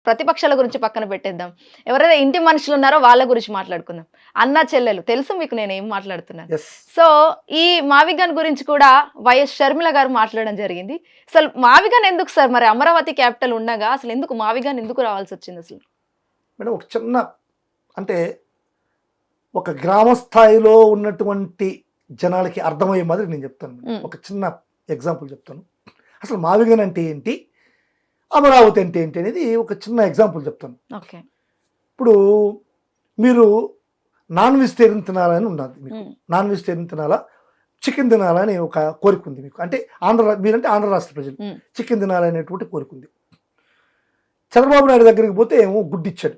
ప్రతిపక్షాల గురించి పక్కన పెట్టేద్దాం. ఎవరైతే ఇంటి మనుషులు ఉన్నారో వాళ్ళ గురించి మాట్లాడుకుందాం. అన్న చెల్లెలు తెలుసు మీకు నేను ఏం మాట్లాడుతున్నాను. Yes. సో ఈ మావిగన్ గురించి కూడా వైఎస్ షర్మిల గారు మాట్లాడడం జరిగింది. అసలు మావిగన్ ఎందుకు సార్, మరి అమరావతి క్యాపిటల్ ఉండగా అసలు ఎందుకు మావిగన్ ఎందుకు రావాల్సి వచ్చింది అసలు? మేడం ఒక చిన్న అంటే ఒక గ్రామ స్థాయిలో ఉన్నటువంటి జనాలకి అర్థమయ్యే మాదిరి నేను చెప్తాను. ఒక చిన్న ఎగ్జాంపుల్ చెప్తాను. అసలు మావిగన్ అంటే ఏంటి, అమరావతి అంటే ఏంటి అనేది ఒక చిన్న ఎగ్జాంపుల్ చెప్తాను. ఓకే. ఇప్పుడు మీరు నాన్ వెజిటేరియన్ తినాలని ఉన్నది మీకు. నాన్ వెజిటేరియన్ తినాలా, చికెన్ తినాలని ఒక కోరిక ఉంది మీకు. అంటే మీరంటే ఆంధ్ర రాష్ట్ర ప్రజలు చికెన్ తినాలనేటువంటి కోరిక ఉంది. చంద్రబాబు నాయుడు దగ్గరికి పోతే ఏమో గుడ్డు ఇచ్చాడు,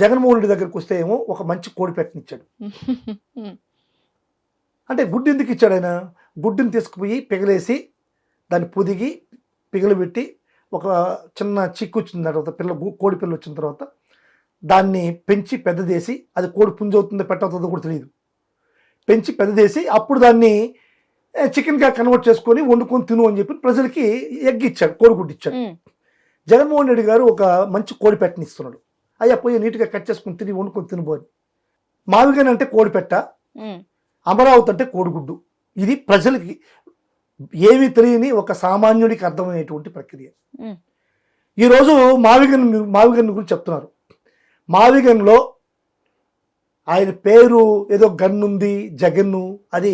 జగన్మోహన్ రెడ్డి దగ్గరికి వస్తే ఏమో ఒక మంచి కోడి పెట్టనిచ్చాడు. అంటే గుడ్డు ఎందుకు ఇచ్చాడు ఆయన? గుడ్డుని తీసుకుపోయి పిగలేసి దాన్ని పొదిగి పిగలు పెట్టి ఒక చిన్న చిక్కు వచ్చిన తర్వాత కోడి పిల్ల వచ్చిన తర్వాత దాన్ని పెంచి పెద్దదేసి, అది కోడి పుంజు అవుతుందో పెట్టవుతుందో కూడా తెలియదు, పెంచి పెద్దదేసి అప్పుడు దాన్ని చికెన్గా కన్వర్ట్ చేసుకొని వండుకొని తిను అని చెప్పి ప్రజలకి ఎగ్ ఇచ్చాడు, కోడిగుడ్డు ఇచ్చాడు. జగన్మోహన్ రెడ్డి గారు ఒక మంచి కోడి పెట్టని ఇస్తున్నాడు. అయ్యా పోయి నీట్గా కట్ చేసుకుని తిని వండుకొని తినబోని. మావిగన్ అంటే కోడి పెట్ట, అమరావతి అంటే కోడిగుడ్డు. ఇది ప్రజలకి ఏమీ తెలియని ఒక సామాన్యుడికి అర్థమయ్యేటువంటి ప్రక్రియ. ఈరోజు మావిగన్ గురించి చెప్తున్నారు. మావిగన్లో ఆయన పేరు ఏదో గన్నుంది, జగన్ను. అది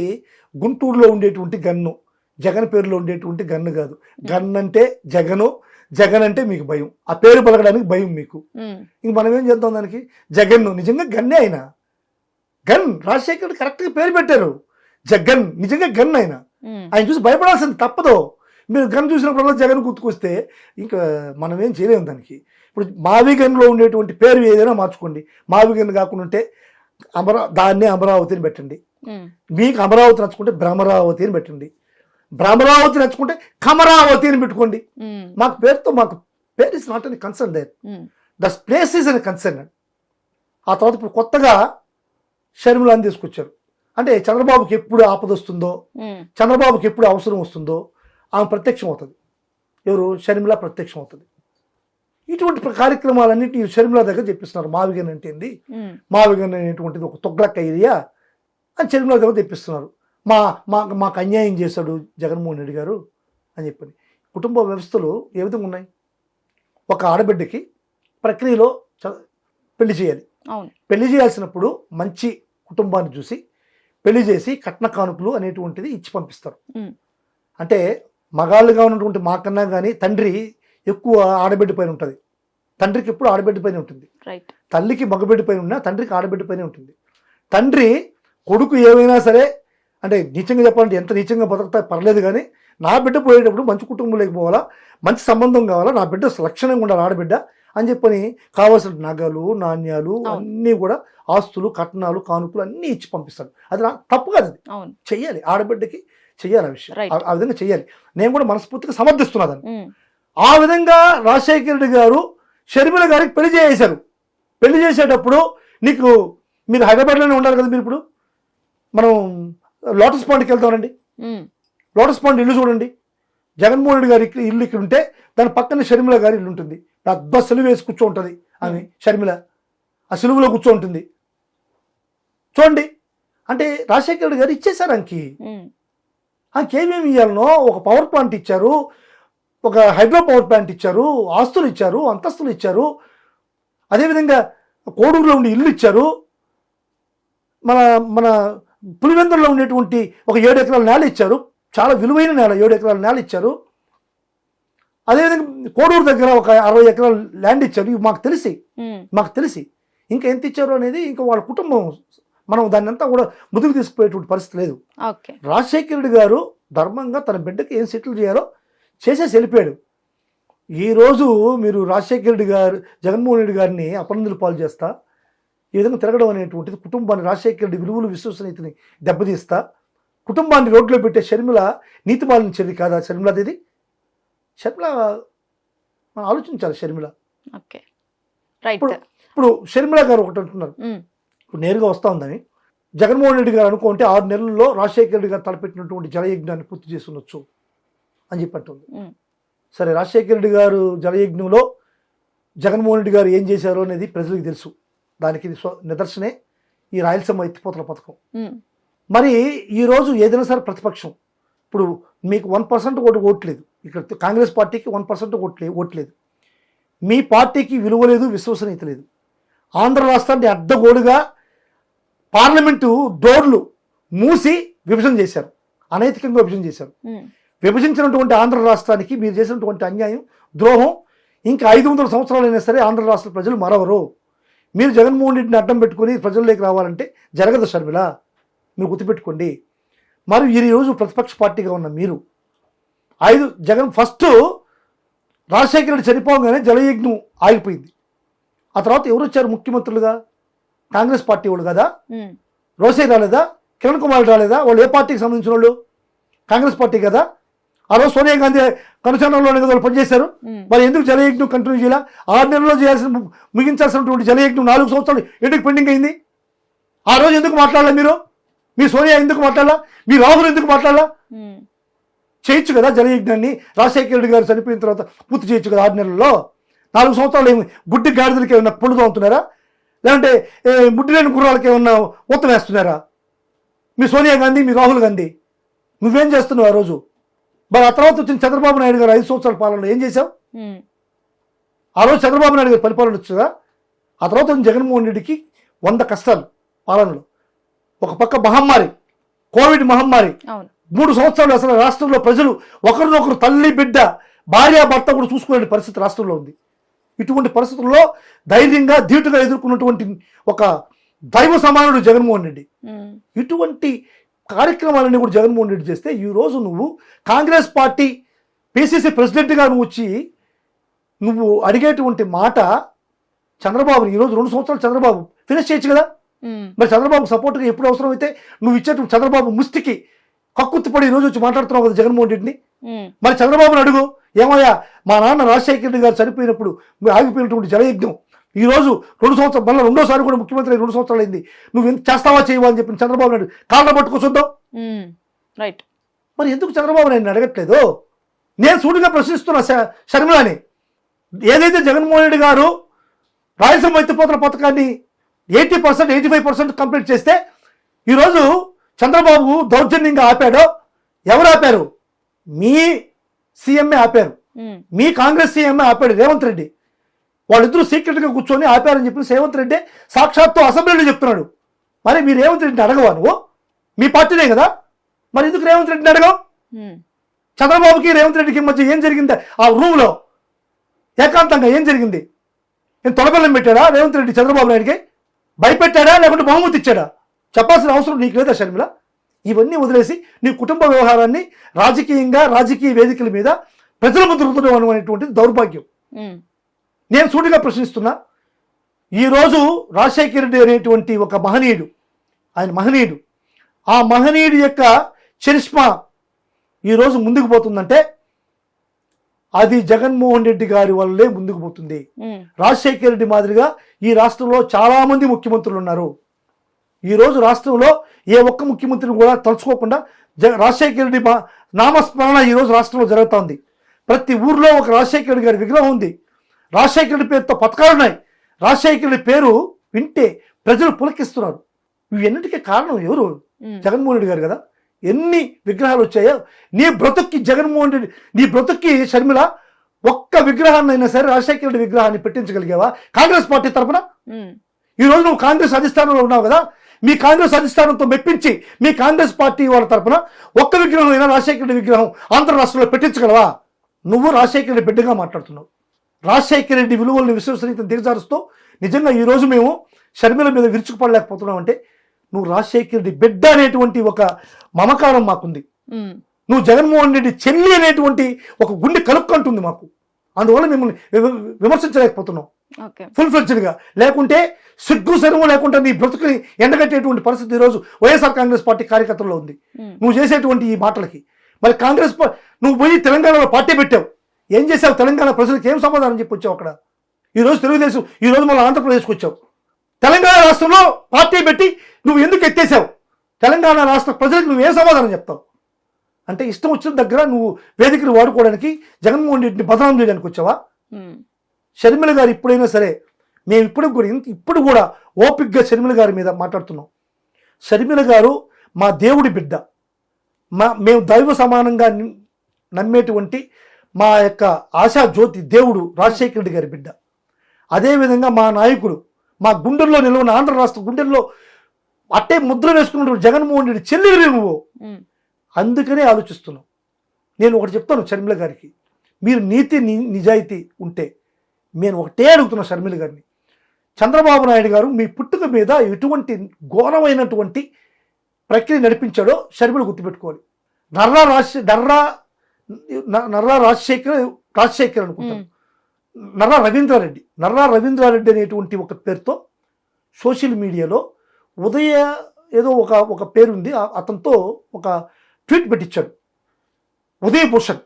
గుంటూరులో ఉండేటువంటి గన్ను, జగన్ పేరులో ఉండేటువంటి గన్ను కాదు. గన్ అంటే జగను, జగన్ అంటే మీకు భయం, ఆ పేరు పలకడానికి భయం మీకు. ఇంక మనం ఏం చేద్దాం దానికి? జగన్ను నిజంగా గన్నే ఆయన. గన్ రాజశేఖర్ కరెక్ట్గా పేరు పెట్టారు, జగన్ నిజంగా గన్ ఆయన. ఆయన చూసి భయపడాల్సింది తప్పదు. మీరు గన్ చూసినప్పుడు జగన్ గుర్తుకొస్తే ఇంకా మనం ఏం చేయలేము దానికి. ఇప్పుడు మావిగన్లో ఉండేటువంటి పేరు ఏదైనా మార్చుకోండి. మావిగన్ కాకుండా ఉంటే దాన్నే అమరావతిని పెట్టండి. మీకు అమరావతి నచ్చుకుంటే భ్రమరావతి అని పెట్టండి. భ్రమరావతి నచ్చుకుంటే కమరావతి అని పెట్టుకోండి. మాకు పేరు is not an concern there, the place is an concern. ఆ తర్వాత ఇప్పుడు కొత్తగా షర్మిలాని తీసుకొచ్చారు. అంటే చంద్రబాబుకి ఎప్పుడు ఆపద వస్తుందో, చంద్రబాబుకి ఎప్పుడు అవసరం వస్తుందో ఆమె ప్రత్యక్షం అవుతుంది. ఎవరు? షర్మిల ప్రత్యక్షం అవుతుంది. ఇటువంటి కార్యక్రమాలన్నింటినీ షర్మిల దగ్గర చెప్పిస్తున్నారు. మావిగన్ అంటే ఏంది, మావిగన్ అనేటువంటిది ఒక తొగ్లక్ ఏరియా అని షర్మిల దగ్గర తెప్పిస్తున్నారు. మాకు అన్యాయం చేశాడు జగన్మోహన్ రెడ్డి గారు అని చెప్పని. కుటుంబ వ్యవస్థలు ఏ విధంగా ఉన్నాయి? ఒక ఆడబిడ్డకి ప్రక్రియలో పెళ్లి చేయాలి. పెళ్లి చేయాల్సినప్పుడు మంచి కుటుంబాన్ని చూసి పెళ్లి చేసి కట్న కానుకలు అనేటువంటిది ఇచ్చి పంపిస్తారు. అంటే మగాళ్ళుగా ఉన్నటువంటి మాకన్నా కానీ తండ్రి ఎక్కువ ఆడబిడ్డ పైన ఉంటుంది. తండ్రికి ఎప్పుడు ఆడబిడ్డ పైన ఉంటుంది. తల్లికి మగబిడ్డ పైన ఉన్నా తండ్రికి ఆడబిడ్డ పైన ఉంటుంది. తండ్రి కొడుకు ఏమైనా సరే, అంటే నీచంగా చెప్పాలంటే ఎంత నీచంగా బతుకుతా పర్లేదు, కానీ నా బిడ్డ పోయేటప్పుడు మంచి కుటుంబంలోకి పోవాలా, మంచి సంబంధం కావాలా, నా బిడ్డ లక్షణంగా ఉండాలి ఆడబిడ్డ అని చెప్పని కావాల్సిన నగలు, నాణ్యాలు అన్నీ కూడా, ఆస్తులు, కట్నాలు, కానుకలు అన్నీ ఇచ్చి పంపిస్తాడు. అది తప్పు కాదు, అది చెయ్యాలి, ఆడబిడ్డకి చెయ్యాలి. ఆ విషయం ఆ విధంగా చెయ్యాలి. నేను కూడా మనస్ఫూర్తిగా సమర్థిస్తున్నాను. ఆ విధంగా రాజశేఖర రెడ్డి గారు షర్మిల గారికి పెళ్లి చేశారు. పెళ్లి చేసేటప్పుడు మీరు హైదరాబాద్లోనే ఉండాలి కదా. మీరు ఇప్పుడు మనం లోటస్ పాండ్కి వెళ్తామండి. లోటస్ పాండ్ ఇల్లు చూడండి. జగన్మోహన్ రెడ్డి గారి ఇల్లు ఇక్కడ ఉంటే దాని పక్కన షర్మిల గారి ఇల్లు ఉంటుంది. పెద్ద సెలువు వేసి కూర్చో ఉంటుంది ఆమె షర్మిల. ఆ సెలువులో కూర్చో ఉంటుంది చూడండి. అంటే రాజశేఖర రెడ్డి గారు ఇచ్చేశారు ఏమేమి ఇవ్వాలనో. ఒక పవర్ ప్లాంట్ ఇచ్చారు, ఒక హైడ్రో పవర్ ప్లాంట్ ఇచ్చారు, ఆస్తులు ఇచ్చారు, అంతస్తులు ఇచ్చారు. అదేవిధంగా కోడూరులో ఉండి ఇల్లు ఇచ్చారు. మన పులివెందుల్లో ఉండేటువంటి ఒక 7 ఎకరాల నేల ఇచ్చారు, చాలా విలువైన నేల, 7 ఎకరాల నేల ఇచ్చారు. అదేవిధంగా కోడూరు దగ్గర ఒక 60 ఎకరాల ల్యాండ్ ఇచ్చారు. ఇవి మాకు తెలిసి ఇంకా ఎంత ఇచ్చారు అనేది ఇంకా వాళ్ళ కుటుంబం, మనం దాన్ని అంతా కూడా ముందుకు తీసుకుపోయేటువంటి పరిస్థితి లేదు. రాజశేఖర రెడ్డి గారు ధర్మంగా తన బిడ్డకి ఏం సెటిల్ చేయాలో చేసేసి వెళ్ళిపోయాడు. ఈరోజు మీరు రాజశేఖర రెడ్డి గారు జగన్మోహన్ రెడ్డి గారిని అపనందులు పాలు చేస్తా ఈ విధంగా తిరగడం అనేటువంటిది కుటుంబాన్ని, రాజశేఖర రెడ్డి విలువలు, విశ్వసనీయతని దెబ్బతీస్తా కుటుంబాన్ని రోడ్లో పెట్టే షర్మిల నీతిమాలిన చర్య కాదా? షర్మిలది మనం ఆలోచించాలి. షర్మిల ఇప్పుడు షర్మిల గారు ఒకటి అంటున్నారు, ఇప్పుడు నేరుగా వస్తూ ఉందని. జగన్మోహన్ రెడ్డి గారు అనుకుంటే 6 నెలల్లో రాజశేఖర రెడ్డి గారు తలపెట్టినటువంటి జలయజ్ఞాన్ని పూర్తి చేసి ఉండొచ్చు అని చెప్పి అంటుంది. సరే, రాజశేఖర రెడ్డి గారు జలయజ్ఞంలో జగన్మోహన్ రెడ్డి గారు ఏం చేశారో అనేది ప్రజలకు తెలుసు. దానికి నిదర్శనే ఈ రాయలసీమ ఎత్తిపోతల పథకం. మరి ఈరోజు ఏదైనా సరే ప్రతిపక్షం, ఇప్పుడు మీకు 1% ఓట్లేదు, ఇక్కడ కాంగ్రెస్ పార్టీకి 1% ఓట్లేదు, మీ పార్టీకి విలువ లేదు, విశ్వసనీయత లేదు. ఆంధ్ర రాష్ట్రాన్ని అడ్డగోడుగా పార్లమెంటు డోర్లు మూసి విభజన చేశారు, అనైతికంగా విభజన చేశారు. విభజించినటువంటి ఆంధ్ర రాష్ట్రానికి మీరు చేసినటువంటి అన్యాయం, ద్రోహం ఇంకా 500 సంవత్సరాలైనా సరే ఆంధ్ర రాష్ట్ర ప్రజలు మరవరు. మీరు జగన్మోహన్ రెడ్డిని అడ్డం పెట్టుకుని ప్రజల్లోకి రావాలంటే జరగదు షర్మిల, మీరు గుర్తుపెట్టుకోండి. మరి ఈరోజు ప్రతిపక్ష పార్టీగా ఉన్న మీరు జగన్ ఫస్ట్ రాజశేఖర రెడ్డి చనిపోగానే జలయజ్ఞం ఆగిపోయింది. ఆ తర్వాత ఎవరు వచ్చారు ముఖ్యమంత్రులుగా? కాంగ్రెస్ పార్టీ వాళ్ళు కదా. రోసే రాలేదా? కిరణ్ కుమార్ రాలేదా? వాళ్ళు ఏ పార్టీకి సంబంధించిన వాళ్ళు? కాంగ్రెస్ పార్టీ కదా. ఆ రోజు సోనియా గాంధీ కనుచరణలోనే కదా వాళ్ళు పనిచేశారు. మరి ఎందుకు జలయజ్ఞం కంటిన్యూ చేయాల? 6 నెలల్లో చేయాల్సిన ముగించాల్సినటువంటి జలయజ్ఞం 4 సంవత్సరాలు ఎందుకు పెండింగ్ అయింది? ఆ రోజు ఎందుకు మాట్లాడాలా మీరు? మీ సోనియా ఎందుకు మాట్లాడాలా? మీ రాహుల్ ఎందుకు మాట్లాడాలా? చేయొచ్చు కదా జలయజ్ఞాన్ని. రాజశేఖర రెడ్డి గారు చనిపోయిన తర్వాత పూర్తి చేయొచ్చు కదా 6 నెలల్లో. 4 సంవత్సరాలు ఏమి గుడ్డి గాడిదలకి ఏమన్నా పొడుగు అవుతున్నారా? లేదంటే ముడ్డి లేని గుర్రాలకి ఏమన్నా ఊతం వేస్తున్నారా? మీ సోనియా గాంధీ, మీ రాహుల్ గాంధీ నువ్వేం చేస్తున్నావు ఆ రోజు? మరి ఆ తర్వాత వచ్చిన చంద్రబాబు నాయుడు గారు 5 సంవత్సరాల పాలనలో ఏం చేశావు? ఆ రోజు చంద్రబాబు నాయుడు గారు పరిపాలన వచ్చుగా. ఆ తర్వాత వచ్చిన జగన్మోహన్ రెడ్డికి 100 కష్టాలు పాలనలో. ఒక పక్క మహమ్మారి, కోవిడ్ మహమ్మారి, 3 సంవత్సరాలు అసలు రాష్ట్రంలో ప్రజలు ఒకరినొకరు తల్లి బిడ్డ భార్య భర్త కూడా చూసుకునే పరిస్థితి రాష్ట్రంలో ఉంది. ఇటువంటి పరిస్థితుల్లో ధైర్యంగా ధీటుగా ఎదుర్కొన్నటువంటి ఒక దైవ సమానుడు జగన్మోహన్ రెడ్డి. ఇటువంటి కార్యక్రమాలన్నీ కూడా జగన్మోహన్ రెడ్డి చేస్తే ఈరోజు నువ్వు కాంగ్రెస్ పార్టీ పిసిసి ప్రెసిడెంట్గా నువ్వు వచ్చి నువ్వు అడిగేటువంటి మాట చంద్రబాబు ఈరోజు 2 సంవత్సరాలు చంద్రబాబు ఫినిష్ చేయొచ్చు కదా. మరి చంద్రబాబు సపోర్ట్గా ఎప్పుడు అవసరం అయితే నువ్వు ఇచ్చేటువంటి చంద్రబాబు ముష్టికి కక్కుర్తిపడి ఈరోజు వచ్చి మాట్లాడుతున్నావు కదా జగన్మోహన్ రెడ్డిని. మరి చంద్రబాబుని అడుగు, ఏమయ్యా మా నాన్న రాజశేఖర రెడ్డి గారు చనిపోయినప్పుడు ఆగిపోయినటువంటి జలయజ్ఞం ఈరోజు 2 సంవత్సరాలు మళ్ళీ రెండోసారి కూడా ముఖ్యమంత్రి 2 సంవత్సరాలు అయింది, నువ్వు ఎంత చేస్తావా చేయవా అని చెప్పి చంద్రబాబు నాయుడు కాళ్ళ పట్టుకొచ్చుద్దాం. రైట్. మరి ఎందుకు చంద్రబాబు నాయుడు అడగట్లేదు? నేను సూటిగా ప్రశ్నిస్తున్నా షర్మిలాని. ఏదైతే జగన్మోహన్ రెడ్డి గారు రాయలసీమ ఎత్తిపోతల పథకాన్ని 80%, 85% కంప్లీట్ చేస్తే ఈరోజు చంద్రబాబు దౌర్జన్యంగా ఆపాడో ఎవరు ఆపారు? మీ సీఎంఏ ఆపారు, మీ కాంగ్రెస్ సీఎంఏ ఆపాడు రేవంత్ రెడ్డి. వాళ్ళిద్దరూ సీక్రెట్గా కూర్చొని ఆపారని చెప్పి రేవంత్ రెడ్డి సాక్షాత్తు అసెంబ్లీలో చెప్తున్నాడు. మరి మీరు రేవంత్ రెడ్డిని అడగవా? నువ్వు మీ పార్టీనే కదా, మరి ఎందుకు రేవంత్ రెడ్డిని అడగవు? చంద్రబాబుకి రేవంత్ రెడ్డికి మధ్య ఏం జరిగింది? ఆ రూమ్లో ఏకాంతంగా ఏం జరిగింది? నేను తొడబెల్లం పెట్టాడా రేవంత్ రెడ్డి చంద్రబాబు నాయుడికి? భయపెట్టాడా లేకుంటే బహుమతి ఇచ్చాడా? చెప్పాల్సిన అవసరం నీకు లేదా షర్మిల? ఇవన్నీ వదిలేసి నీ కుటుంబ వ్యవహారాన్ని రాజకీయంగా రాజకీయ వేదికల మీద ప్రజల ముందు రుద్దడం అనేటువంటిది దౌర్భాగ్యం. నేను సూటిగా ప్రశ్నిస్తున్నా. ఈరోజు రాజశేఖర రెడ్డి అనేటువంటి ఒక మహనీయుడు, ఆయన మహనీయుడు, ఆ మహనీయుడు యొక్క చరిష్మా ఈరోజు ముందుకు పోతుందంటే అది జగన్మోహన్ రెడ్డి గారి వల్లే ముందుకు పోతుంది. రాజశేఖర రెడ్డి మాదిరిగా ఈ రాష్ట్రంలో చాలా మంది ముఖ్యమంత్రులు ఉన్నారు. ఈరోజు రాష్ట్రంలో ఏ ఒక్క ముఖ్యమంత్రిని కూడా తలుచుకోకుండా రాజశేఖర రెడ్డి నామస్మరణ ఈరోజు రాష్ట్రంలో జరుగుతోంది. ప్రతి ఊర్లో ఒక రాజశేఖర రెడ్డి గారి విగ్రహం ఉంది. రాజశేఖర రెడ్డి పేరుతో పథకాలు ఉన్నాయి. రాజశేఖర రెడ్డి పేరు వింటే ప్రజలు పులకిస్తున్నారు. ఇవన్నిటికీ కారణం ఎవరు? జగన్మోహన్ రెడ్డి గారు కదా. ఎన్ని విగ్రహాలు వచ్చాయో నీ బ్రతుక్కి జగన్మోహన్ రెడ్డి, నీ బ్రతుక్కి షర్మిల ఒక్క విగ్రహాన్ని అయినా సరే రాజశేఖర రెడ్డి విగ్రహాన్ని పెట్టించగలిగావా కాంగ్రెస్ పార్టీ తరఫున? ఈ రోజు నువ్వు కాంగ్రెస్ అధిష్టానంలో ఉన్నావు కదా, మీ కాంగ్రెస్ అధిష్టానంతో మెప్పించి మీ కాంగ్రెస్ పార్టీ వాళ్ళ తరఫున ఒక్క విగ్రహం అయినా రాజశేఖర రెడ్డి విగ్రహం ఆంధ్ర రాష్ట్రంలో పెట్టించగలవా? నువ్వు రాజశేఖర రెడ్డి బిడ్డగా మాట్లాడుతున్నావు. రాజశేఖర రెడ్డి విలువలను విశ్వసనీయతను దిగజారుస్తూ నిజంగా ఈరోజు మేము షర్మిల మీద విరుచుకుపడలేకపోతున్నాం అంటే నువ్వు రాజశేఖర రెడ్డి బిడ్డ అనేటువంటి ఒక మమకారం మాకుంది. నువ్వు జగన్మోహన్ రెడ్డి చెల్లి అనేటువంటి ఒక గుండె కలుక్కంటుంది మాకు. అందువల్ల మిమ్మల్ని విమర్శించలేకపోతున్నాం ఫుల్ ఫ్లెడ్జ్డ్గా. లేకుంటే సిగ్గు శరము లేకుండా నీ బ్రతుకుని ఎండగట్టేటువంటి పరిస్థితి ఈరోజు వైఎస్ఆర్ కాంగ్రెస్ పార్టీ కార్యకర్తల్లో ఉంది నువ్వు చేసేటువంటి ఈ మాటలకి. మరి కాంగ్రెస్ నువ్వు పోయి తెలంగాణలో పార్టీ పెట్టావు, ఏం చేసావు? తెలంగాణ ప్రజలకు ఏం సమాధానం చెప్పి వచ్చావు అక్కడ? ఈరోజు తెలుగుదేశం, ఈరోజు మళ్ళీ ఆంధ్రప్రదేశ్కి వచ్చావు. తెలంగాణ రాష్ట్రంలో పార్టీ పెట్టి నువ్వు ఎందుకు ఎత్తేసావు? తెలంగాణ రాష్ట్ర ప్రజలకు నువ్వు ఏం సమాధానం చెప్తావు? అంటే ఇష్టం వచ్చిన దగ్గర నువ్వు వేదికలు వాడుకోవడానికి జగన్మోహన్ రెడ్డిని బదనాం చేయడానికి వచ్చావా? షర్మిల గారు ఇప్పుడైనా సరే, మేము ఇప్పుడు కూడా ఓపిక్గా షర్మిల గారి మీద మాట్లాడుతున్నాం. షర్మిల గారు మా దేవుడి బిడ్డ, మేము దైవ సమానంగా నమ్మేటువంటి మా యొక్క ఆశా జ్యోతి దేవుడు రాజశేఖర రెడ్డి గారి బిడ్డ. అదేవిధంగా మా నాయకుడు, మా గుండెల్లో నిలవన ఆంధ్ర రాష్ట్ర గుండెల్లో అట్టే ముద్ర వేసుకున్నటువంటి జగన్మోహన్ రెడ్డి చెల్లెలు నువ్వు. అందుకనే ఆలోచిస్తున్నాం. నేను ఒకటి చెప్తాను షర్మిల గారికి, మీరు నీతి నిజాయితీ ఉంటే నేను ఒకటే అడుగుతున్నా షర్మిల గారిని, చంద్రబాబు నాయుడు గారు మీ పుట్టుక మీద ఎటువంటి ఘోరమైనటువంటి ప్రక్రియ నడిపించాడో షర్మిల గుర్తుపెట్టుకోవాలి. నర్రా రాజశేఖర్ అనుకుంటాను, నర్రా రవీంద్రారెడ్డి అనేటువంటి ఒక పేరుతో సోషల్ మీడియాలో ఉదయ ఏదో ఒక పేరుంది, అతనితో ఒక ట్వీట్ పెట్టించాడు ఉదయ్ భూషణ్.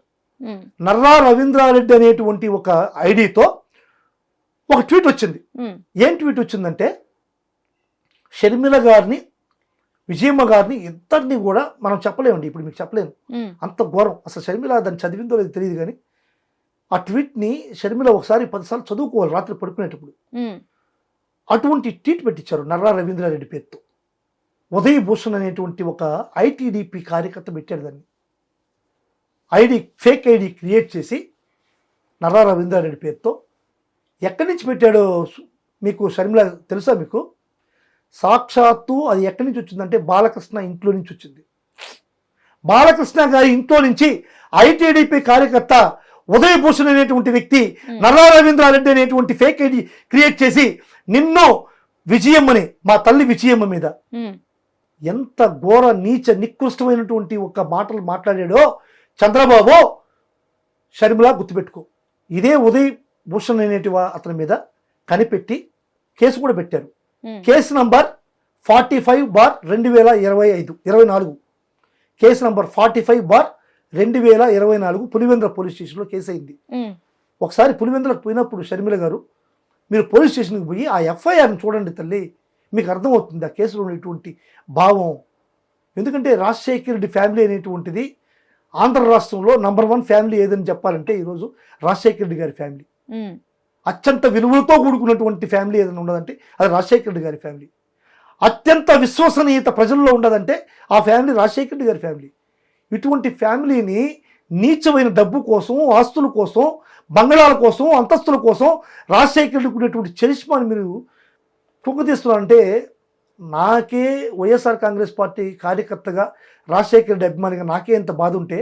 నర్రా రవీంద్రారెడ్డి అనేటువంటి ఒక ఐడితో ఒక ట్వీట్ వచ్చింది. ఏం ట్వీట్ వచ్చిందంటే, షర్మిల గారిని, విజయమ్మ గారిని, ఇద్దరిని కూడా మనం చెప్పలేమండి, ఇప్పుడు మీకు చెప్పలేము, అంత ఘోరం. అసలు షర్మిల దాన్ని చదివిందో లేదో తెలియదు, కానీ ఆ ట్వీట్ని షర్మిల ఒకసారి 10 సార్లు చదువుకోవాలి రాత్రి పడుకునేటప్పుడు. అటువంటి ట్వీట్ పెట్టించారు నర్రా రవీంద్రారెడ్డి పేరుతో. ఉదయ్ భూషణ్ అనేటువంటి ఒక ఐటీడీపీ కార్యకర్త పెట్టాడు దాన్ని. ఫేక్ ఐడి క్రియేట్ చేసి నర్రా రవీంద్రారెడ్డి పేరుతో. ఎక్కడి నుంచి పెట్టాడో మీకు షర్మిల తెలుసా? మీకు సాక్షాత్తు అది ఎక్కడి నుంచి వచ్చిందంటే బాలకృష్ణ ఇంట్లో నుంచి వచ్చింది. బాలకృష్ణ గారి ఇంట్లో నుంచి ఐటీడీపీ కార్యకర్త ఉదయ్ భూషణ్ అనేటువంటి వ్యక్తి నర్రా రవీంద్రారెడ్డి అనేటువంటి ఫేక్ ఐడి క్రియేట్ చేసి నిన్ను విజయమ్మని, మా తల్లి విజయమ్మ మీద ఎంత ఘోర నీచ నికృష్టమైనటువంటి ఒక మాటలు మాట్లాడాడో చంద్రబాబు, షర్మిల గుర్తుపెట్టుకో. ఇదే ఉదయ్ భూషణ్ అనేటివ అతని మీద కనిపెట్టి కేసు కూడా పెట్టారు. Case number 45/2024, case number 45/2024 Pulivendula police స్టేషన్లో కేసు అయింది. ఒకసారి పులివెందులకు పోయినప్పుడు షర్మిల గారు, మీరు పోలీస్ స్టేషన్కి పోయి ఆ ఎఫ్ఐఆర్ని చూడండి తల్లి, మీకు అర్థమవుతుంది ఆ కేసులో ఉన్నటువంటి భావం. ఎందుకంటే రాజశేఖర రెడ్డి ఫ్యామిలీ అనేటువంటిది ఆంధ్ర రాష్ట్రంలో నంబర్ 1 ఫ్యామిలీ ఏదని చెప్పాలంటే ఈరోజు రాజశేఖర రెడ్డి గారి ఫ్యామిలీ. అత్యంత విలువలతో కూడుకున్నటువంటి ఫ్యామిలీ ఏదైనా ఉండదంటే అది రాజశేఖర రెడ్డి గారి ఫ్యామిలీ. అత్యంత విశ్వసనీయత ప్రజల్లో ఉండదంటే ఆ ఫ్యామిలీ రాజశేఖర రెడ్డి గారి ఫ్యామిలీ. ఇటువంటి ఫ్యామిలీని నీచమైన డబ్బు కోసం, ఆస్తుల కోసం, బంగళాల కోసం, అంతస్తుల కోసం రాజశేఖర రెడ్డికి ఉన్నటువంటి చరిష్మాని మీరు కుంగతీస్తున్నారంటే, నాకే వైఎస్ఆర్ కాంగ్రెస్ పార్టీ కార్యకర్తగా, రాజశేఖర రెడ్డి అభిమానిగా నాకే ఎంత బాధ ఉంటే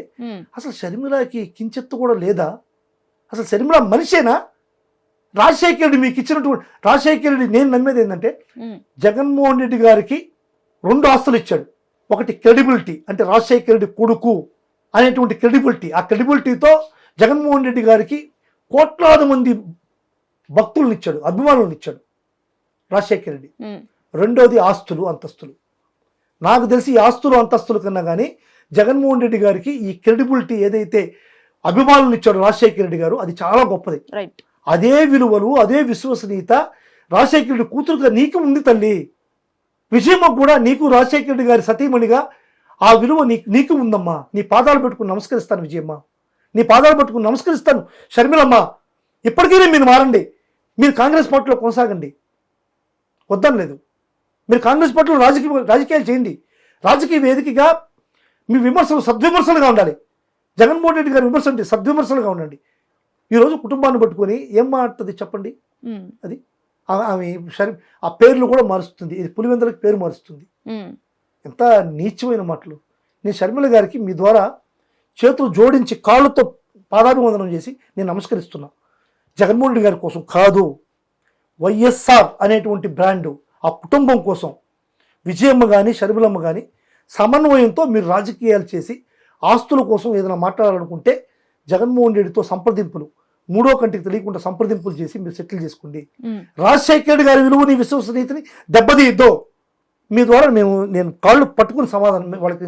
అసలు షర్మిలకి కించెత్తు కూడా లేదా? అసలు షర్మిల మనిషేనా? రాజశేఖర రెడ్డి మీకు ఇచ్చినటువంటి, రాజశేఖర రెడ్డి నేను నమ్మేది ఏంటంటే జగన్మోహన్ రెడ్డి గారికి 2 ఆస్తులు ఇచ్చాడు. ఒకటి క్రెడిబిలిటీ, అంటే రాజశేఖర రెడ్డి కొడుకు అనేటువంటి క్రెడిబిలిటీ. ఆ క్రెడిబిలిటీతో జగన్మోహన్ రెడ్డి గారికి కోట్లాది మంది భక్తులను ఇచ్చాడు, అభిమానులను ఇచ్చాడు రాజశేఖర రెడ్డి. రెండోది ఆస్తులు, అంతస్తులు. నాకు తెలిసి ఈ ఆస్తులు అంతస్తుల కన్నా కానీ జగన్మోహన్ రెడ్డి గారికి ఈ క్రెడిబిలిటీ ఏదైతే అభిమానులను ఇచ్చాడు రాజశేఖర రెడ్డి గారు, అది చాలా గొప్పది. అదే విలువలు, అదే విశ్వసనీయత రాజశేఖర రెడ్డి కూతురుగా నీకు ఉంది తల్లి. విజయమ్మ కూడా నీకు రాజశేఖర రెడ్డి గారి సతీమణిగా ఆ విలువ నీకు ఉందమ్మా. నీ పాదాలు పెట్టుకుని నమస్కరిస్తాను విజయమ్మ, నీ పాదాలు పెట్టుకుని నమస్కరిస్తాను షర్మిలమ్మ. ఇప్పటికైనా మీరు మారండి, మీరు కాంగ్రెస్ పార్టీలో కొనసాగండి, వద్దని లేదు. మీరు కాంగ్రెస్ పార్టీలో రాజకీయాలు చేయండి. రాజకీయ వేదికగా మీ విమర్శలు సద్విమర్శలుగా ఉండాలి. జగన్మోహన్ రెడ్డి గారి విమర్శ అంటే సద్విమర్శలుగా ఉండండి. ఈరోజు కుటుంబాన్ని పట్టుకొని ఏం మాట్లాడుతుంది చెప్పండి? అది ఆమె ఆ పేర్లు కూడా మారుస్తుంది, ఇది పులివెందులకి పేరు మారుస్తుంది. ఎంత నీచమైన మాటలు. నేను షర్మిల గారికి మీ ద్వారా చేతులు జోడించి కాళ్ళతో పాదాభివందనం చేసి నేను నమస్కరిస్తున్నా. జగన్మోహన్ రెడ్డి గారి కోసం కాదు, వైఎస్ఆర్ అనేటువంటి బ్రాండు, ఆ కుటుంబం కోసం విజయమ్మ కానీ షర్మిలమ్మ కానీ సమన్వయంతో మీరు రాజకీయాలు చేసి ఆస్తుల కోసం ఏదైనా మాట్లాడాలనుకుంటే జగన్మోహన్ రెడ్డితో సంప్రదింపులు, మూడో కంటికి తెలియకుండా సంప్రదింపులు చేసి మీరు సెటిల్ చేసుకోండి. రాజశేఖర రెడ్డి గారి విలువని, విశ్వసనీయతని దెబ్బతీయద్దో. మీ ద్వారా నేను కాళ్ళు పట్టుకుని సమాధానం వాళ్ళకి.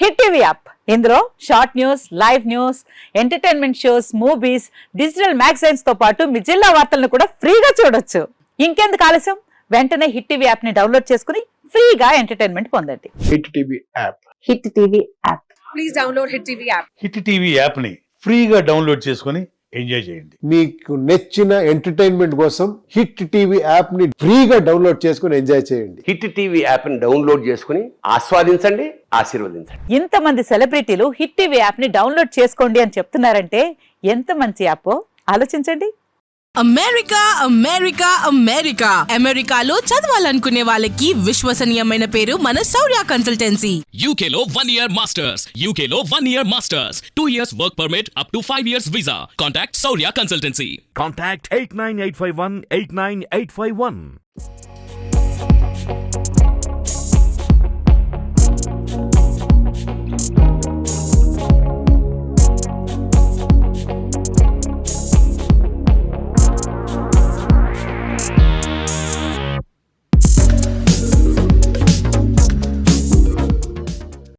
హిట్ టీవీ యాప్, ఇందులో short news, live news, entertainment shows, movies, digital magazines తో పాటు మీ జిల్లా వార్తలను కూడా ఫ్రీగా చూడొచ్చు. ఇంకెందుకు ఆలస్యం, వెంటనే హిట్ టీవీ యాప్ ని డౌన్లోడ్ చేసుకుని ఫ్రీగా ఎంటర్టైన్మెంట్ పొందండి. Hit TV app, hit TV app, please download hit TV app. Hit TV యాప్ని ఫ్రీగా డౌన్లోడ్ చేసుకొని ఎంజాయ్ చేయండి. మీకు నచ్చిన ఎంటర్టైన్మెంట్ కోసం హిట్ టీవీ యాప్ ని ఫ్రీగా డౌన్లోడ్ చేసుకుని ఎంజాయ్ చేయండి. హిట్ టీవీ యాప్ని డౌన్లోడ్ చేసుకుని ఆస్వాదించండి, ఆశీర్వదించండి. ఇంతమంది సెలబ్రిటీలు హిట్ టీవీ యాప్ ని డౌన్లోడ్ చేసుకోండి అని చెప్తున్నారంటే ఎంత మంచి యాప్ ఆలోచించండి. అమెరికా అమెరికా అమెరికా అమెరికాలో చదవాలనుకునే వాళ్ళకి విశ్వసనీయమైన పేరు మన శౌర్య కన్సల్టెన్సీ. UK లో 1 year masters. UK లో 1 year masters. 2 years work permit up to 5 years visa. Contact Saurya Consultancy. Contact 89851 89851.